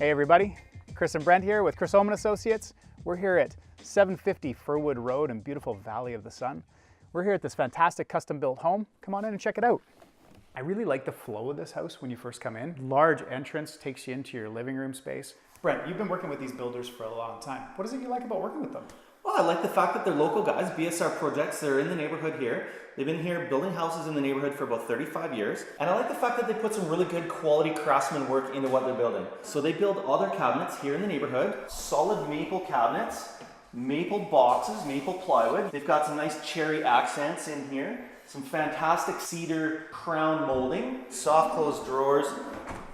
Hey everybody, Chris and Brent here with Chris Home & Associates. We're here at 750 Firwood Road in beautiful Valley of the Sun. We're here at this fantastic custom built home. Come on in and check it out. I really like the flow of this house when you first come in. Large entrance takes you into your living room space. Brent, you've been working with these builders for a long time. What is it you like about working with them? Well, I like the fact that they're local guys, BSR Projects. They're in the neighborhood here. They've been here building houses in the neighborhood for about 35 years. And I like the fact that they put some really good quality craftsman work into what they're building. So they build all their cabinets here in the neighborhood. Solid maple cabinets, maple boxes, maple plywood. They've got some nice cherry accents in here. Some fantastic cedar crown molding, soft closed drawers.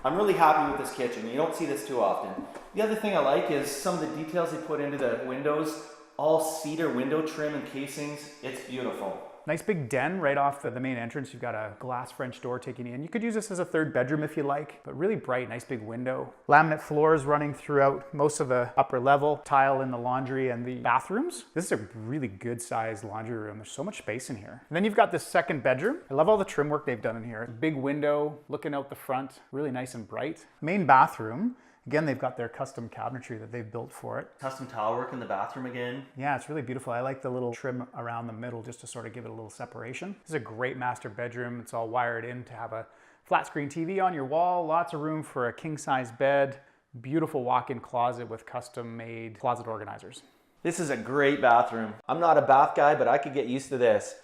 I'm really happy with this kitchen. You don't see this too often. The other thing I like is some of the details they put into the windows. All cedar window trim and casings. It's beautiful. Nice big den right off the main entrance. You've got a glass French door taking you in. You could use this as a third bedroom if you like, but really bright, nice big window. Laminate floors running throughout most of the upper level, tile in the laundry and the bathrooms. This is a really good sized laundry room. There's so much space in here. And then you've got this second bedroom. I love all the trim work they've done in here. Big window looking out the front, really nice and bright. Main bathroom. Again, they've got their custom cabinetry that they've built for it. Custom tile work in the bathroom again. Yeah, it's really beautiful. I like the little trim around the middle just to sort of give it a little separation. This is a great master bedroom. It's all wired in to have a flat screen TV on your wall, lots of room for a king size bed, beautiful walk-in closet with custom made closet organizers. This is a great bathroom. I'm not a bath guy, but I could get used to this.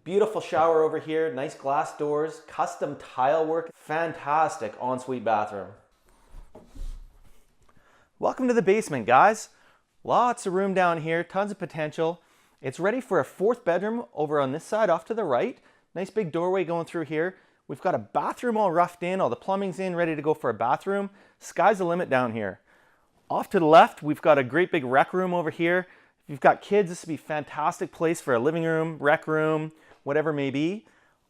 Beautiful shower over here, nice glass doors, custom tile work, fantastic ensuite bathroom. Welcome to the basement, guys. Lots of room down here, tons of potential. It's ready for a fourth bedroom over on this side off to the right. Nice big doorway going through here. We've got a bathroom all roughed in, all the plumbing's in, ready to go for a bathroom. Sky's the limit down here. Off to the left, we've got a great big rec room over here. If you've got kids, this would be a fantastic place for a living room, rec room, whatever it may be.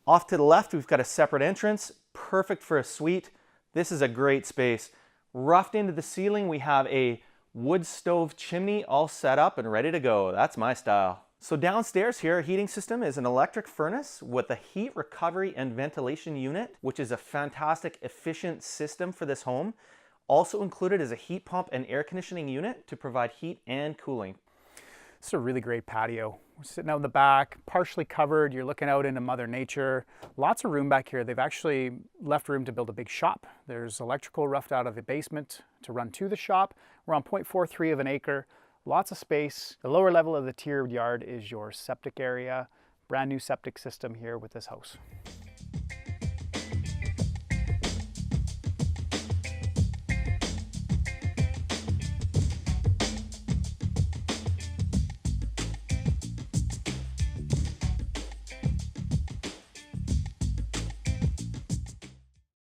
Off to the left, we've got a separate entrance, perfect for a suite. This is a great space. Roughed into the ceiling, we have a wood stove chimney all set up and ready to go. That's my style. So downstairs here, our heating system is an electric furnace with a heat recovery and ventilation unit, which is a fantastic, efficient system for this home. Also included is a heat pump and air conditioning unit to provide heat and cooling. It's a really great patio. We're sitting out in the back, partially covered. You're looking out into Mother Nature. Lots of room back here. They've actually left room to build a big shop. There's electrical roughed out of the basement to run to the shop. We're on 0.43 of an acre. Lots of space. The lower level of the tiered yard is your septic area. Brand new septic system here with this house.